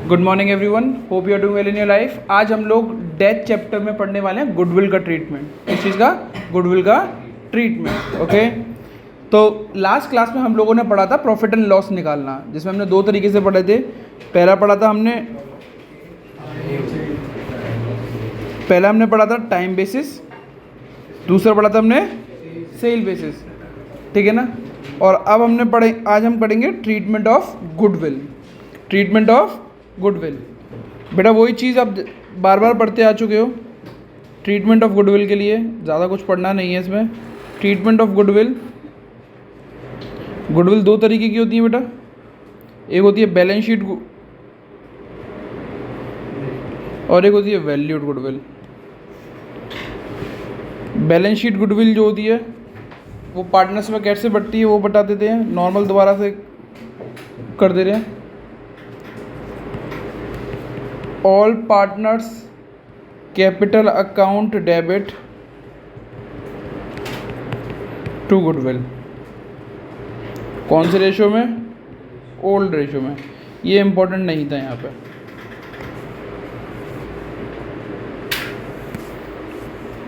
Good morning everyone, hope you are doing well in your life. आज हम लोग death chapter में पढ़ने वाले हैं गुडविल का ट्रीटमेंट। इस चीज़ का गुडविल का ट्रीटमेंट। ओके, तो लास्ट क्लास में हम लोगों ने पढ़ा था प्रॉफिट एंड लॉस निकालना, जिसमें हमने दो तरीके से पढ़े थे। पहला हमने पढ़ा था टाइम बेसिस, दूसरा पढ़ा था हमने सेल बेसिस, ठीक है ना। और अब आज हम पढ़ेंगे treatment of goodwill. Treatment of goodwill, बेटा वही चीज़ आप बार बार पढ़ते आ चुके हो। ट्रीटमेंट ऑफ गुडविल के लिए ज़्यादा कुछ पढ़ना नहीं है इसमें। ट्रीटमेंट ऑफ गुडविल, गुडविल दो तरीके की होती है बेटा। एक होती है बैलेंस शीट और एक होती है valued goodwill. Balance sheet goodwill जो होती है वो पार्टनर्स में कैसे बढ़ती है वो बता देते हैं। नॉर्मल दोबारा से कर दे रहे हैं। All partners capital account debit to goodwill. कौन से रेशो में? ओल्ड रेशो में। ये इंपॉर्टेंट नहीं था यहाँ पे।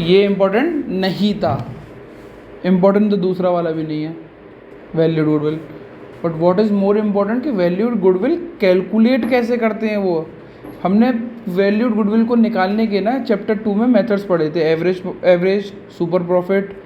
ये इंपॉर्टेंट नहीं था। इंपॉर्टेंट तो दूसरा वाला भी नहीं है, valued goodwill. But what is more important कि वैल्यूड गुडविल कैलकुलेट कैसे करते हैं वो। हमने वैल्यूड गुडविल को निकालने के ना चैप्टर 2 में मेथड्स पढ़े थे। एवरेज, सुपर प्रॉफिट,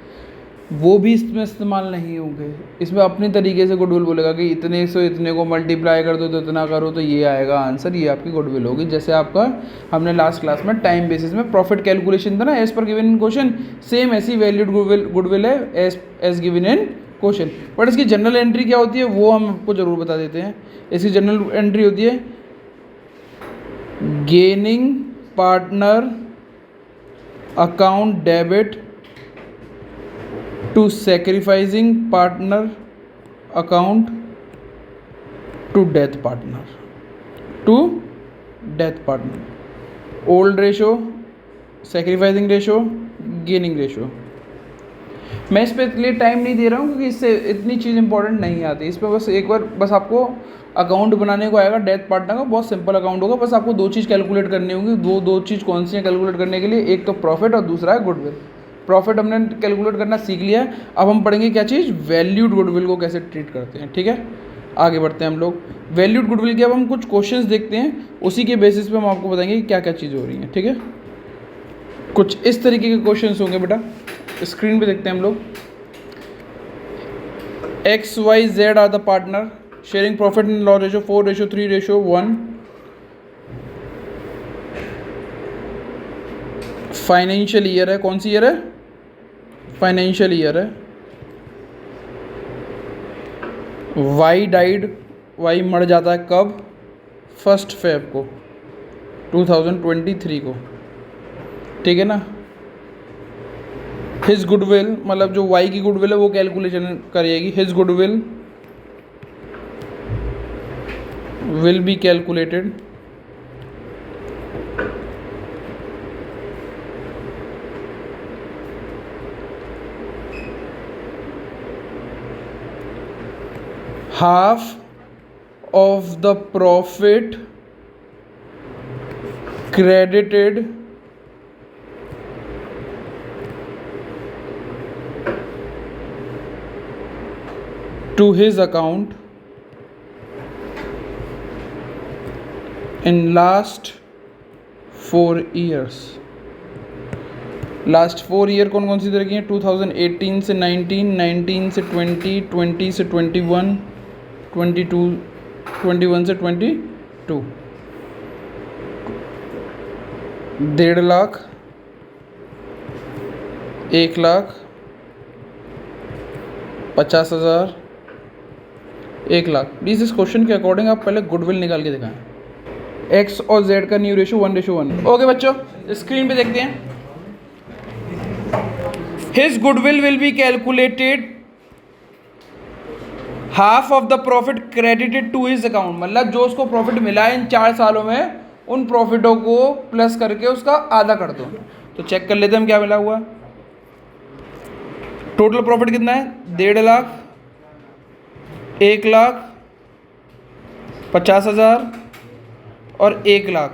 वो भी इसमें इस्तेमाल नहीं होंगे। इसमें अपने तरीके से गुडविल बोलेगा कि इतने से इतने को मल्टीप्लाई कर दो तो इतना करो तो ये आएगा आंसर, ये आपकी गुडविल होगी। जैसे आपका हमने लास्ट क्लास में टाइम बेसिस में प्रॉफिट कैलकुलेशन था ना, as per given in question, same ऐसी वैल्यूड गुडविल है as given in question. But इसकी जनरल एंट्री क्या होती है वो हम आपको ज़रूर बता देते हैं। इसकी जनरल एंट्री होती है gaining partner account debit to sacrificing partner account to death partner. Old ratio, sacrificing ratio, gaining ratio. मैं इस पर इसलिए टाइम नहीं दे रहा हूँ क्योंकि इससे इतनी चीज़ इंपॉर्टेंट नहीं आती। इस पर बस एक बार बस आपको अकाउंट बनाने को आएगा डेथ पार्टनर का। बहुत सिंपल अकाउंट होगा। बस आपको दो चीज़ कैलकुलेट करनी होगी। दो चीज़ कौन सी है कैलकुलेट करने के लिए? एक तो प्रॉफिट और दूसरा है गुडविल। प्रॉफिट हमने कैलकुलेट करना सीख लिया है। अब हम पढ़ेंगे क्या चीज़? वैल्यूड गुडविल को कैसे ट्रीट करते हैं। ठीक है, आगे बढ़ते हैं हम लोग। वैल्यूड गुडविल के अब हम कुछ क्वेश्चंस देखते हैं, उसी के बेसिस पे हम आपको बताएंगे कि क्या क्या चीज़ हो रही है। ठीक है, कुछ इस तरीके के क्वेश्चंस होंगे बेटा। स्क्रीन पे देखते हैं हम लोग। XYZ are the partner sharing profit and loss ratio 4:3:1। Financial year है, कौन सी ईयर है? फाइनेंशियल ईयर है। वाई डाइड, वाई मर जाता है कब? 1 Feb को 2023 को। ठीक है ना। हिज गुडविल, मतलब जो वाई की गुडविल है वो कैलकुलेशन करेगी। His goodwill will be calculated half of the profit credited to his account in last 4 years। Last 4 year कौन कौन सी तरह की हैं? 2018 से 19, 19 से 20, 20 से 21, 22, 21 से 22। 1.5 लाख, 1 लाख, 50,000, 1 लाख। प्लीज़ इस क्वेश्चन के अकॉर्डिंग आप पहले गुडविल निकाल के दिखाएं। एक्स और जेड का न्यू रेशो 1:1। ओके बच्चों, स्क्रीन पे देखते हैं। His goodwill will be calculated half of the profit credited to his account. मतलब जो उसको प्रॉफिट मिला है इन 4 सालों में, उन प्रॉफिटों को प्लस करके उसका आधा कर दो। तो चेक कर लेते हैं हम क्या मिला हुआ। टोटल प्रॉफिट कितना है? 1.5 लाख, 1,50,000, और 1,00,000,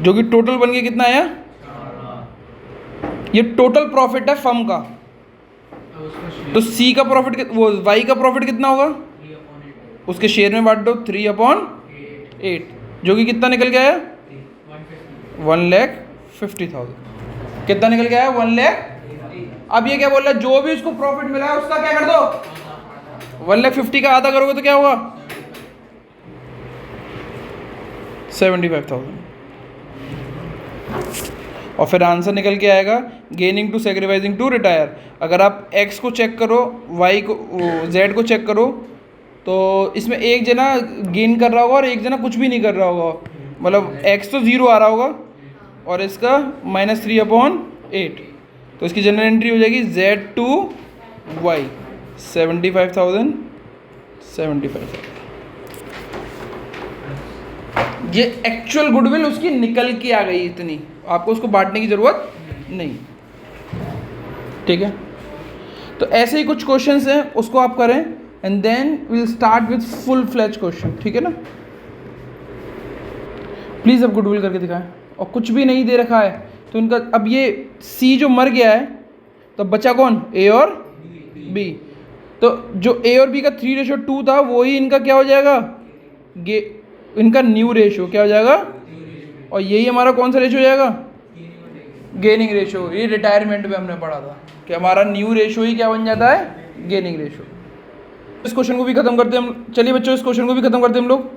जो कि टोटल बन के कितना आया? ये टोटल प्रॉफिट है फर्म का। तो सी का प्रॉफिट, वो वाई का प्रॉफिट कितना होगा? उसके शेयर में बांट दो 3/8, जो कि कितना निकल के आया? 1,50,000। कितना निकल के आया? 1,50,000। अब ये क्या बोल रहा है? जो भी उसको प्रॉफिट मिला है उसका क्या कर दो? 1,50,000 का आधा करोगे तो क्या होगा? 75,000। और फिर आंसर निकल के आएगा gaining to sacrificing to retire. अगर आप एक्स को चेक करो, वाई को, जेड को चेक करो, तो इसमें एक जना गेन कर रहा होगा और एक जना कुछ भी नहीं कर रहा होगा। मतलब एक्स तो 0 आ रहा होगा और इसका -3/8। तो इसकी जनरल एंट्री हो जाएगी जेड टू वाई 75,000। ये एक्चुअल गुडविल उसकी निकल के आ गई इतनी, आपको उसको बांटने की ज़रूरत नहीं। ठीक है, तो ऐसे ही कुछ क्वेश्चंस हैं, उसको आप करें and then will start with full fledged question. ठीक है ना? प्लीज़ अब गुडविल करके दिखाएं। और कुछ भी नहीं दे रखा है तो इनका, अब ये सी जो मर गया है तो बचा कौन? ए और बी। तो जो ए और बी का 3:2 था वही इनका क्या हो जाएगा? इनका न्यू रेशियो क्या हो जाएगा? और यही हमारा कौन सा रेशियो हो जाएगा? Gaining ratio. ये रिटायरमेंट में हमने पढ़ा था कि हमारा न्यू रेशियो ही क्या बन जाता है? Gaining ratio. इस क्वेश्चन को भी खत्म करते हैं हम। चलिए बच्चों, इस क्वेश्चन को भी खत्म करते हैं हम लोग।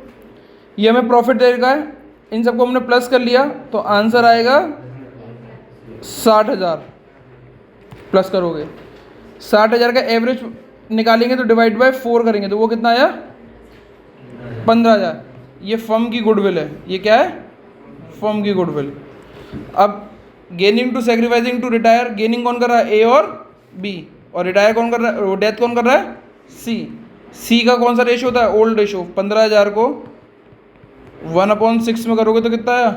ये हमें प्रॉफिट दे रखा है, इन सबको हमने प्लस कर लिया तो आंसर आएगा 60,000। प्लस करोगे 60,000 का एवरेज निकालेंगे तो डिवाइड बाय 4 करेंगे तो वो कितना आया? 15,000। ये फर्म की गुडविल है। ये क्या है? फर्म की गुडविल। अब gaining to sacrificing to retire, gaining कौन कर रहा है? ए और बी। और रिटायर कौन कर रहा है? डेथ कौन कर रहा है? सी। सी का कौन सा रेशियो होता है? Old ratio. 15,000 को 1/6 में करोगे तो कितना आया?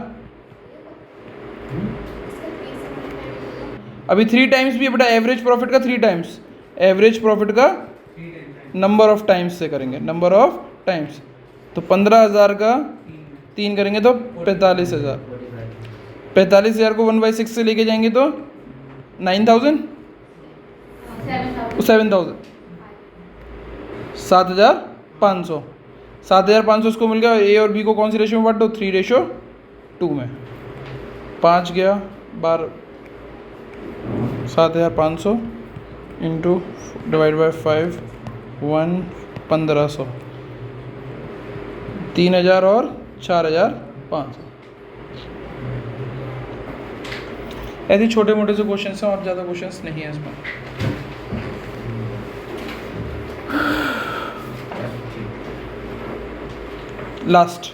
अभी 3 टाइम्स भी है बेटा, एवरेज प्रॉफिट का 3 टाइम्स। एवरेज प्रॉफिट का नंबर ऑफ टाइम्स से करेंगे, नंबर ऑफ टाइम्स। तो 15,000 का 3 करेंगे तो 45,000। 45,000 को 1/6 से लेके जाएंगे तो 9,000, 7,000, 7,500। 7,500 उसको मिल गया। ए और बी को कौन सी रेशियो में बांट दो? 3:2 में। 5 गया 12, 7,500 इंटू डिवाइड बाय 5, 1500। 3,000 और 4,500। ऐसे छोटे मोटे से क्वेश्चन हैं और ज़्यादा क्वेश्चंस नहीं है इसमें। लास्ट,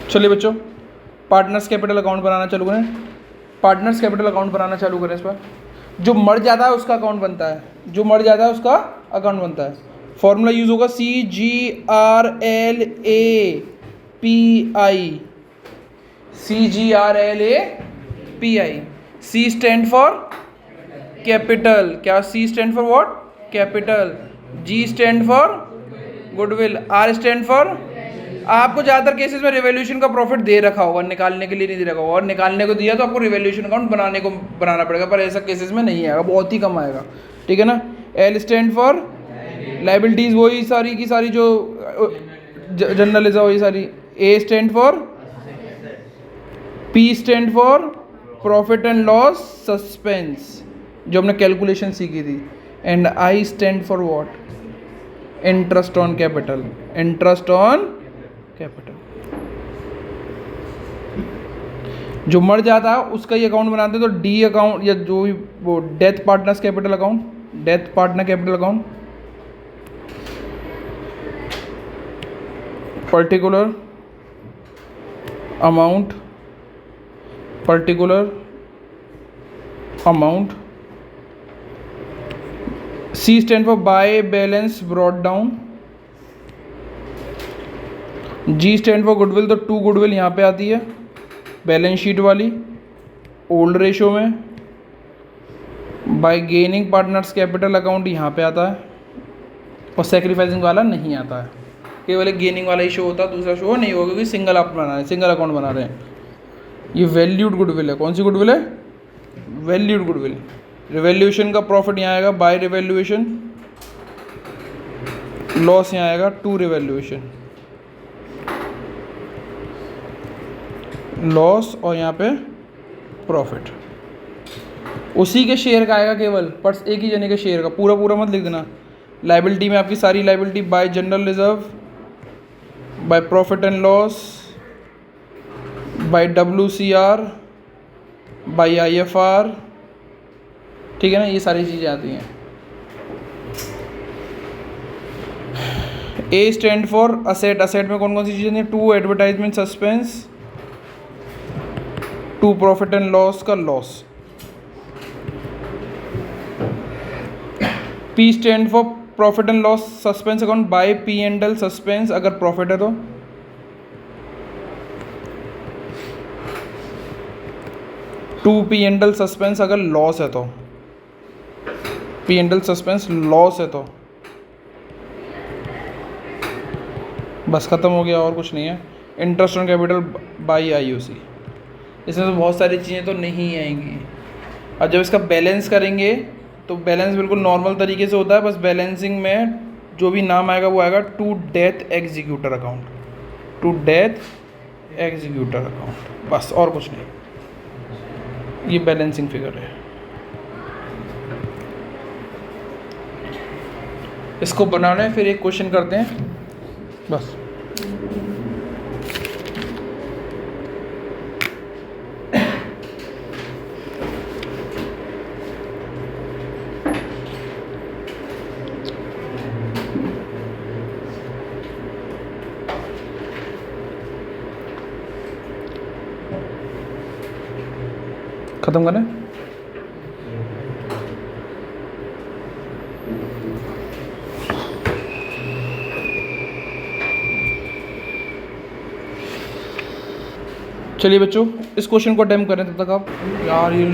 चलिए बच्चों पार्टनर्स कैपिटल अकाउंट बनाना चालू करें। पार्टनर्स कैपिटल अकाउंट बनाना चालू करें। इस पर जो मर जाता है उसका अकाउंट बनता है, जो मर जाता है उसका अकाउंट बनता है। फॉर्मूला यूज होगा CGRLAPI। CGRLAPI। C stand for capital. क्या? C stand for what? Capital. G stand for goodwill. R stand for, आपको ज़्यादातर केसेस में रिवैल्यूएशन का प्रॉफिट दे रखा होगा, निकालने के लिए नहीं दे रखा होगा। और निकालने को दिया तो आपको रिवैल्यूएशन अकाउंट बनाना पड़ेगा, पर ऐसा केसेस में नहीं आएगा, बहुत ही कम आएगा। ठीक है ना? L स्टैंड फॉर लाइबिलिटीज़, वही सारी की सारी जो जनरल है वही सारी। A stand for, P stand for profit and loss suspense, जो हमने कैलकुलेशन सीखी थी। And I stand for what? Interest on capital. Interest on capital. जो मर जाता है उसका ही अकाउंट बनाते हैं तो डी अकाउंट, या जो भी वो death partners capital account, death partner capital account. Particular amount, particular amount. C stand for by balance brought down. G stand for goodwill, तो 2 गुडविल यहाँ पे आती है बैलेंस शीट वाली ओल्ड रेशो में। Bye gaining partners capital account यहाँ पे आता है और सेक्रीफाइसिंग वाला नहीं आता है। केवल एक गेनिंग वाला ही शो होता, दूसरा शो नहीं होगा क्योंकि सिंगल आप बना रहे हैं, सिंगल अकाउंट बना रहे हैं। ये वैल्यूड गुडविल है। कौन सी गुडविल है? Valued goodwill. रिवैल्यूएशन का प्रॉफिट यहाँ आएगा बाय रिवैल्यूएशन, लॉस यहाँ आएगा टू रिवैल्यूएशन, लॉस और यहाँ पे प्रॉफिट। उसी के शेयर का आएगा केवल, पर एक ही जने के शेयर का, पूरा पूरा मत लिख देना। लाइबिलिटी में आपकी सारी liability by general reserve, by profit and loss, by WCR, by IFR, ठीक है ना, ये सारी चीज़ें आती हैं। A stand for asset. Asset में कौन कौन सी चीज़ें हैं? To advertisement suspense, to profit and loss का loss. P stand for profit and loss suspense account by P&L suspense अगर प्रॉफिट है तो। टू P&L सस्पेंस अगर लॉस है तो, P&L सस्पेंस लॉस है तो। बस ख़त्म हो गया, और कुछ नहीं है। Interest on capital by IOC। इसमें तो बहुत सारी चीज़ें तो नहीं आएंगी। और जब इसका बैलेंस करेंगे तो बैलेंस बिल्कुल नॉर्मल तरीके से होता है, बस बैलेंसिंग में जो भी नाम आएगा वो आएगा to death executor account, to death executor account, बस और कुछ नहीं। ये बैलेंसिंग फिगर है। इसको बनाना है, फिर एक क्वेश्चन करते हैं बस। खत्म करें। चलिए बच्चों, इस क्वेश्चन को अटेम्प्ट करें तब तक आप। यार ये